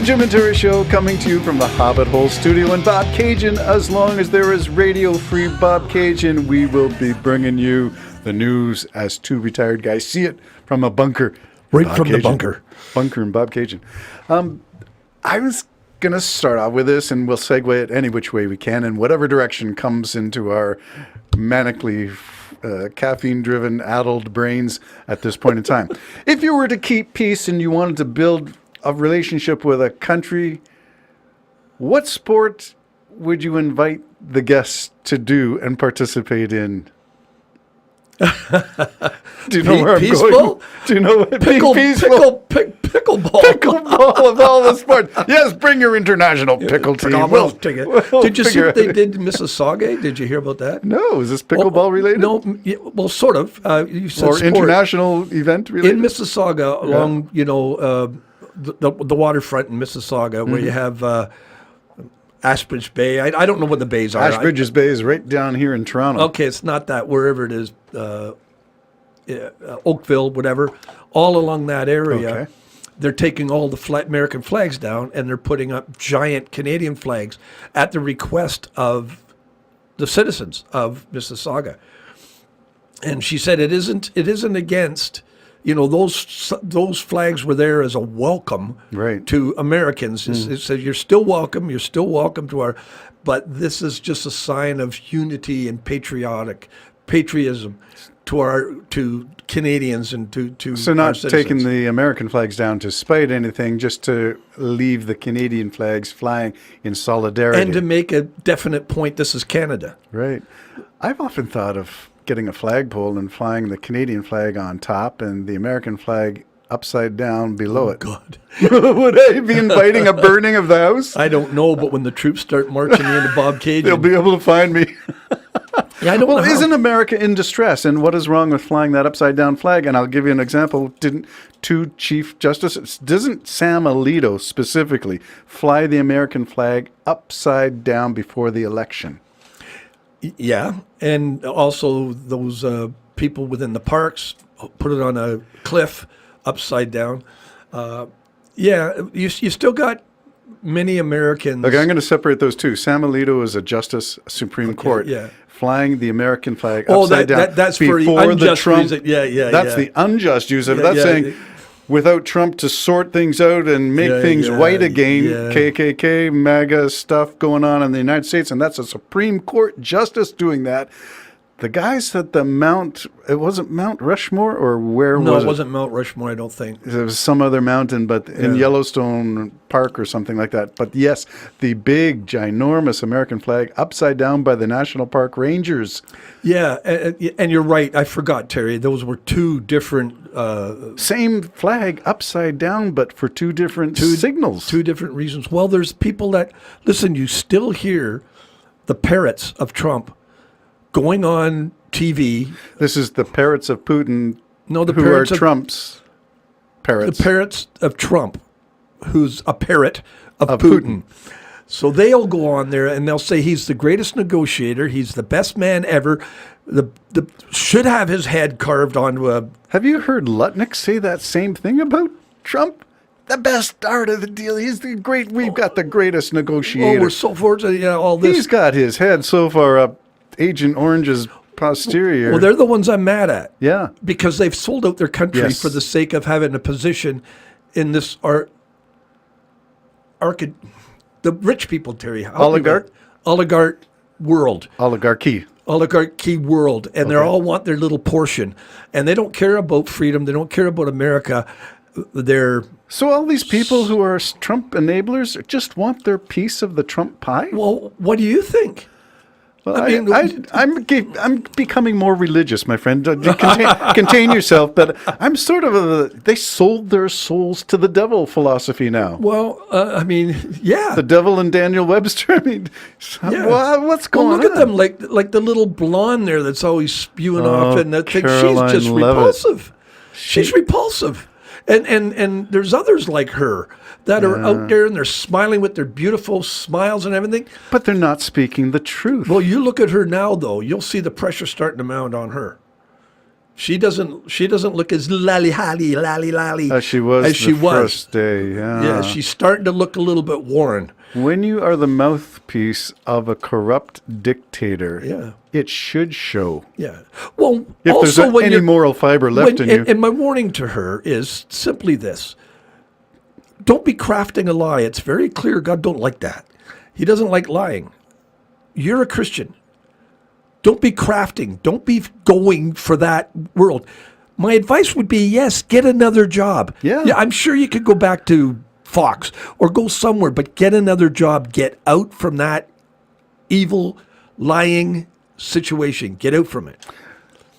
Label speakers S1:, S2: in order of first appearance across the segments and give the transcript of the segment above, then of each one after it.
S1: Jim and Terry Show coming to you from the Hobbit Hole Studio in Bob Cajun. As long as there is radio-free Bob Cajun, we will be bringing you the news as two retired guys see it from a bunker.
S2: Right
S1: Bob
S2: from
S1: Cajun.
S2: the bunker.
S1: Bunker and Bob Cajun. I was going to start off with this, and we'll segue it any which way we can in whatever direction comes into our manically caffeine-driven, addled brains at this point in time. If you were to keep peace and you wanted to build a relationship with a country, what sport would you invite the guests to do and participate in? Do you know where I'm going? Do you know what
S2: pickleball?
S1: Pickleball of all the sports. Yes, bring your international pickle team.
S2: We'll take it. Did you see what they did in Mississauga? Did you hear about that?
S1: No, is this pickleball related?
S2: No, well, sort of. You said
S1: or
S2: sport.
S1: International event related?
S2: In Mississauga, along the waterfront in Mississauga, where you have Ashbridge Bay. I don't know what the bays are.
S1: Ashbridges Bay is right down here in Toronto.
S2: Okay, it's not that. Wherever it is, Oakville, whatever, all along that area.
S1: Okay.
S2: They're taking all the American flags down and they're putting up giant Canadian flags at the request of the citizens of Mississauga. And she said it isn't against, those flags were there as a welcome to Americans. It says you're still welcome to our, but this is just a sign of unity and patriotism to Canadians and to
S1: so
S2: our
S1: not
S2: citizens.
S1: taking the American flags down to spite anything, just to leave the Canadian flags flying in solidarity.
S2: And to make a definite point, this is Canada.
S1: Right. I've often thought of getting a flagpole and flying the Canadian flag on top and the American flag upside down below it.
S2: God.
S1: Would I be inviting a burning of the house?
S2: I don't know, but when the troops start marching into Bob Cajun,
S1: They'll be able to find me.
S2: Yeah, I don't know how.
S1: Isn't America in distress? And what is wrong with flying that upside down flag? And I'll give you an example. Didn't two Chief Justices, doesn't Sam Alito specifically fly the American flag upside down before the election?
S2: Yeah, and also those people within the parks put it on a cliff upside down. You still got many Americans.
S1: Okay, I'm going to separate those two. Sam Alito is a justice, Supreme Court.
S2: Yeah.
S1: Flying the American flag upside down
S2: that's
S1: before
S2: for
S1: the
S2: unjust
S1: Trump.
S2: reason.
S1: That's the unjust use of it. That's saying without Trump to sort things out and make things white again, KKK, MAGA stuff going on in the United States, and that's a Supreme Court justice doing that. The guys at the it wasn't Mount Rushmore, or where was it?
S2: No, it wasn't Mount Rushmore, I don't think.
S1: It was some other mountain, but in Yellowstone Park or something like that. But yes, the big, ginormous American flag upside down by the National Park Rangers.
S2: Yeah, and you're right. I forgot, Terry. Those were two different...
S1: Same flag upside down, but for two different signals.
S2: Two different reasons. Well, there's people that... Listen, you still hear the parrots of Trump going on TV.
S1: This is the parrots of Putin.
S2: No, the
S1: who
S2: parrots
S1: are Trump's parrots.
S2: The parrots of Trump, who's a parrot of Putin. So they'll go on there and they'll say he's the greatest negotiator. He's the best man ever. Should have his head carved onto a.
S1: Have you heard Lutnick say that same thing about Trump? The best art of the deal. He's the great. We've got the greatest negotiator.
S2: Oh, we're so fortunate. Yeah, all this.
S1: He's got his head so far up Agent Orange's posterior.
S2: Well, they're the ones I'm mad at.
S1: Yeah.
S2: Because they've sold out their country for the sake of having a position in this the rich people, Terry. Oligarch world. Oligarchy world. And they all want their little portion. And they don't care about freedom. They don't care about America.
S1: So all these people who are Trump enablers just want their piece of the Trump pie?
S2: Well, what do you think?
S1: Well, I'm becoming more religious, my friend. Contain yourself, but I'm sort of they sold their souls to the devil philosophy now.
S2: Well, yeah.
S1: The devil and Daniel Webster. What's going on?
S2: Look at them, like the little blonde there that's always spewing off, and that thing.
S1: Caroline
S2: She's just
S1: Leavitt.
S2: Repulsive. She's repulsive. And there's others like her that are out there and they're smiling with their beautiful smiles and everything.
S1: But they're not speaking the truth.
S2: Well, you look at her now, though. You'll see the pressure starting to mount on her. She doesn't look as lally
S1: As she was
S2: as she
S1: the
S2: was.
S1: first day.
S2: Yeah, she's starting to look a little bit worn.
S1: When you are the mouthpiece of a corrupt dictator,
S2: Yeah.
S1: it should show.
S2: Yeah. Well,
S1: If
S2: also
S1: there's
S2: when
S1: any
S2: you're,
S1: moral fiber left in you.
S2: and my warning to her is simply this: don't be crafting a lie. It's very clear God don't like that. He doesn't like lying. You're a Christian. Don't be crafting. Don't be going for that world. My advice would be, yes, get another job.
S1: Yeah.
S2: I'm sure you could go back to Fox or go somewhere, but get another job. Get out from that evil, lying situation. Get out from it.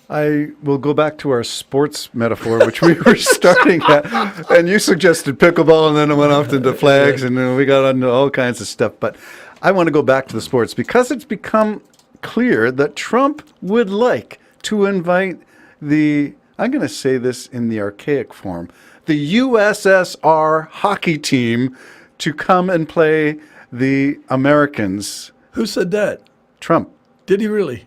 S1: I will go back to our sports metaphor, which we were starting at. And you suggested pickleball, and then it went off into flags, and then we got into all kinds of stuff. But I want to go back to the sports because it's become clear that Trump would like to invite I'm going to say this in the archaic form, the USSR hockey team to come and play the Americans.
S2: Who said that?
S1: Trump.
S2: Did he really?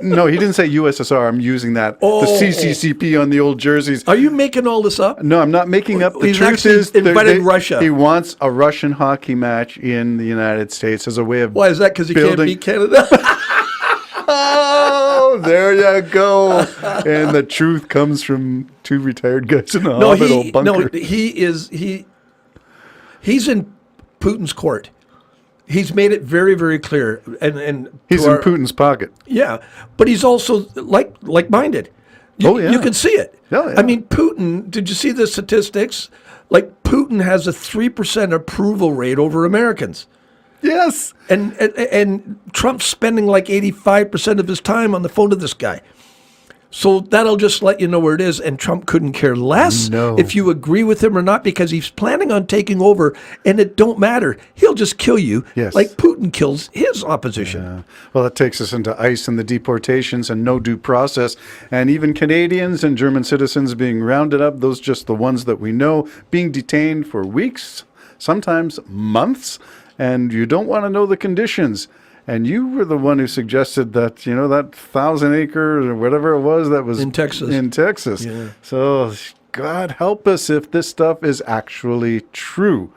S1: No, he didn't say USSR. I'm using that.
S2: Oh.
S1: The CCCP on the old jerseys.
S2: Are you making all this up?
S1: No, I'm not making up. The
S2: He's
S1: truth
S2: actually
S1: is,
S2: invited Russia.
S1: He wants a Russian hockey match in the United States as a way of
S2: Why is that? Because he can't
S1: building-
S2: beat Canada?
S1: Oh, there you go. And the truth comes from two retired guys in a hospital bunker.
S2: He's in Putin's court. He's made it very, very clear, and
S1: He's
S2: to
S1: in Putin's pocket.
S2: Yeah, but he's also like-minded.
S1: Oh, yeah.
S2: You can see it.
S1: Yeah, yeah.
S2: I mean, Putin. Did you see the statistics? Like Putin has a 3% approval rate over Americans,
S1: Yes.
S2: and Trump's spending like 85% of his time on the phone to this guy. So that'll just let you know where it is. And Trump couldn't care less
S1: No.
S2: if you agree with him or not, because he's planning on taking over, and it don't matter. He'll just kill you,
S1: Yes.
S2: like Putin kills his opposition.
S1: Well, that takes us into ICE and the deportations and no due process. And even Canadians and German citizens being rounded up, those just the ones that we know, being detained for weeks, sometimes months. And you don't want to know the conditions. And you were the one who suggested that, that 1,000 acres or whatever it was that was
S2: In Texas. Yeah.
S1: So God help us if this stuff is actually true.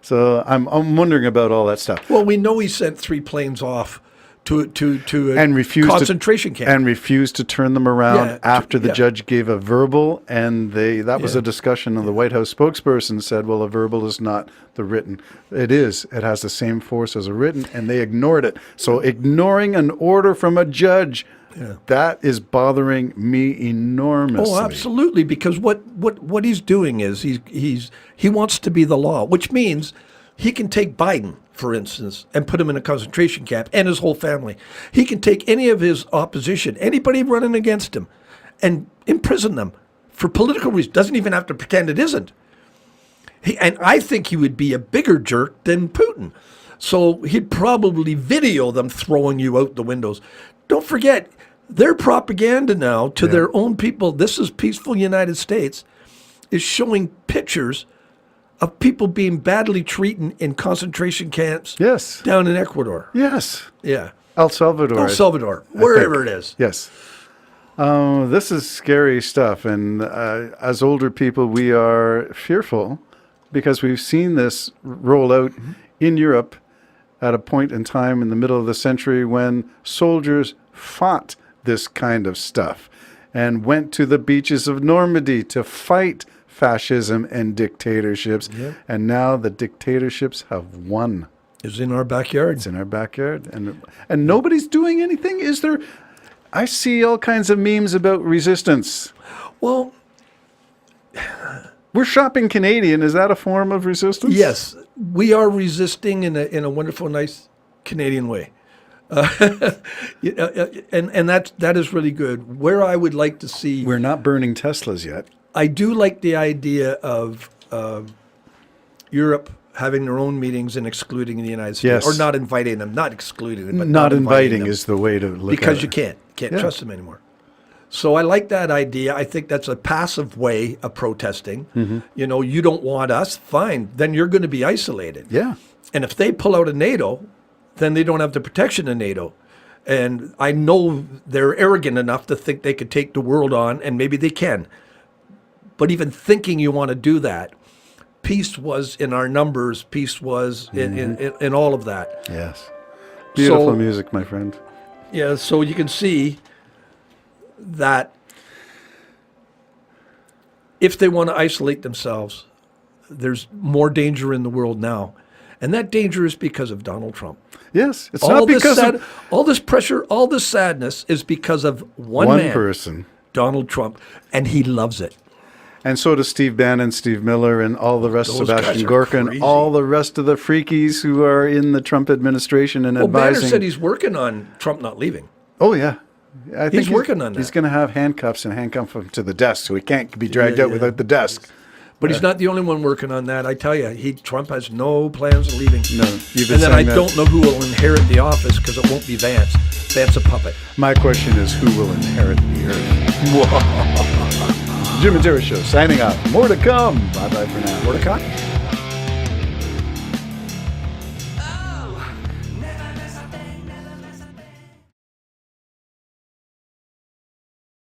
S1: So I'm wondering about all that stuff.
S2: Well, we know he sent 3 planes off to a
S1: And refused
S2: concentration camp.
S1: And refused to turn them around
S2: Yeah,
S1: after the
S2: yeah.
S1: judge gave a verbal, and that was
S2: Yeah.
S1: a discussion, and the White House spokesperson said, well, a verbal is not the written. It is. It has the same force as a written, and they ignored it. So ignoring an order from a judge, that is bothering me enormously.
S2: Oh, absolutely. Because what he's doing is he wants to be the law, which means he can take Biden, for instance, and put him in a concentration camp, and his whole family. He can take any of his opposition, anybody running against him, and imprison them for political reasons. Doesn't even have to pretend it isn't. And I think he would be a bigger jerk than Putin. So he'd probably video them throwing you out the windows. Don't forget, their propaganda now to their own people, this is peaceful United States, is showing pictures of people being badly treated in concentration camps
S1: Yes.
S2: down in Ecuador.
S1: Yes.
S2: Yeah.
S1: El Salvador.
S2: El Salvador,
S1: I
S2: wherever
S1: think.
S2: it is.
S1: Yes. This is scary stuff. And as older people, we are fearful because we've seen this roll out in Europe at a point in time in the middle of the century when soldiers fought this kind of stuff and went to the beaches of Normandy to fight fascism and dictatorships.
S2: Yeah.
S1: And now the dictatorships have won.
S2: It's in our backyard.
S1: It's in our backyard, and nobody's doing anything. Is there? I see all kinds of memes about resistance.
S2: Well,
S1: We're shopping Canadian. Is that a form of resistance?
S2: yes, we are resisting in a wonderful, nice Canadian way. And that is really good. Where I would like to see,
S1: We're not burning Teslas yet.
S2: I do like the idea of Europe having their own meetings and excluding the United States,
S1: Yes.
S2: or not inviting them, not excluding them, but
S1: Not inviting
S2: them,
S1: is the way to look
S2: because
S1: at
S2: you
S1: it.
S2: can't
S1: Yeah.
S2: trust them anymore. So I like that idea. I think that's a passive way of protesting.
S1: Mm-hmm.
S2: You don't want us, fine. Then you're going to be isolated.
S1: Yeah.
S2: And if they pull out of NATO, then they don't have the protection of NATO. And I know they're arrogant enough to think they could take the world on, and maybe they can. But even thinking you want to do that, peace was in our numbers. Peace was in all of that.
S1: Yes. Beautiful
S2: So-
S1: music, my friend.
S2: Yeah, so you can see that if they want to isolate themselves, there's more danger in the world now. And that danger is because of Donald Trump.
S1: Yes. It's not because of
S2: all this pressure, all this sadness is because of one
S1: one
S2: man,
S1: person.
S2: Donald Trump, and he loves it.
S1: And so does Steve Bannon, Steve Miller, and all the rest,
S2: Those guys
S1: Sebastian
S2: are
S1: Gorka, and
S2: crazy.
S1: all the rest of the freakies who are in the Trump administration and
S2: Well, Banner
S1: advising.
S2: said he's working on Trump not leaving.
S1: Oh, yeah. I think
S2: He's working on
S1: He's
S2: that.
S1: going to have handcuffs and handcuff him to the desk so he can't be dragged
S2: Yeah,
S1: out
S2: yeah.
S1: without the desk.
S2: But he's not the only one working on that. I tell you, Trump has no plans of leaving.
S1: No, you've been
S2: And then I
S1: saying that.
S2: don't know who will inherit the office because it won't be Vance. Vance a puppet.
S1: My question is, who will inherit the earth? Jim and Jerry Show signing out. More to come. Bye-bye for now.
S2: Mordecai?